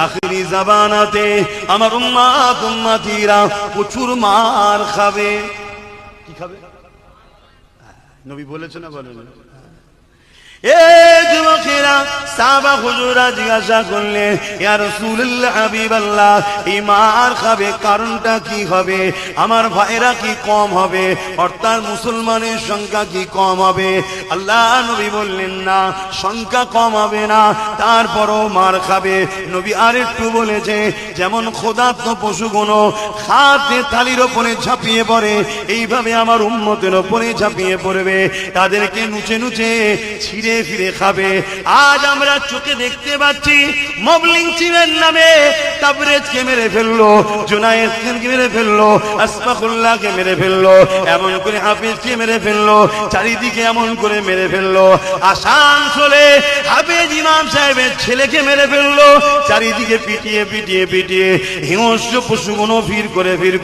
আখিরি জামানাতে আমার উম্মতিরা প্রচুর মার খাবে। কি খাবে? নবী বলেছেন না বলেন? যুবকেরা সাহাবা হুজুরা জিজ্ঞাসা করলেন, ইয়া রাসূলুল্লাহ হাবিবাল্লাহ, এই মার খাবে কারণটা কি হবে? আমার ভাইরা কি কম হবে? অর্থাৎ মুসলমানের সংখ্যা কি কম হবে? আল্লাহ নবী বললেন না, সংখ্যা কম হবে না, তারপরও মার খাবে। নবী আরেকটু বলেছে, যেমন ক্ষুধার্ত পশুগুলো খাদ্যের থালির ওপরে ঝাঁপিয়ে পড়ে, এইভাবে আমার উম্মতের ওপরে ঝাঁপিয়ে পড়বে, তাদেরকে নুচে নুচে ছিঁড়ে ফিরে খাবে। আজ আমরা চোখে দেখতে পাচ্ছি, মবলিং চিনের নামে তাবরেজকে মেরে ফেললো, জুনায়েদকে মেরে ফেললো, আসফাকুল্লাহকে মেরে ফেললো, এমন করে হাফিজকে মেরে ফেললো, চারিদিকে এমন করে মেরে ফেললো। আসানসোলে হাফিজ ইমাম সাহেবের ছেলেকে মেরে ফেললো, চারিদিকে পিটিয়ে পিটিয়ে পিটিয়ে হিংস্র পশুগুলো ভিড়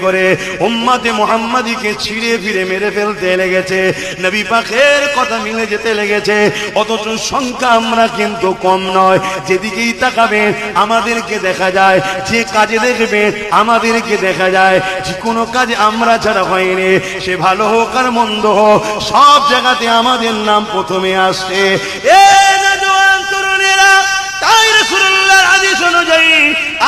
করে উম্মতে মুহাম্মাদিকে ছিঁড়ে ফিরে মেরে ফেলতে লেগেছে। নবী পাকের কথা মিলে যেতে লেগেছে। অথচ সংখ্যা আমরা কিন্তু কম নয়। যেদিকেই তাকাবে আমাদেরকে দেখা যায়, যে কাজে দেখবে আমাদেরকে দেখা যায়, যে কোনো কাজে আমরা ছাড়া হয়নি, সে ভালো হোক আর মন্দ হোক, সব জায়গাতে আমাদের নাম প্রথমে আসছে। তরুণেরা, তাই রাসূলুল্লাহর হাদিস অনুযায়ী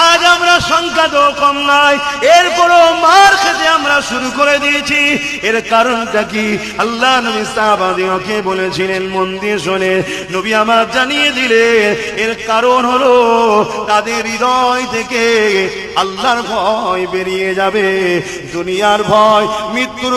আজ আমরা সংখ্যা তো কম নয়, এরপরও মার খেতে আমরা শুরু করে দিয়েছি। এর কারণটা কি? আল্লাহ নবী সাহাবাদেরকে বলেছিলেন, মন দিয়ে শোনে, নবী আমার জানিয়ে দিলেন, এর কারণ হলো তাদের হৃদয় থেকে আল্লাহর ভয় বেরিয়ে যাবে, দুনিয়ার ভয়, মৃত্যুর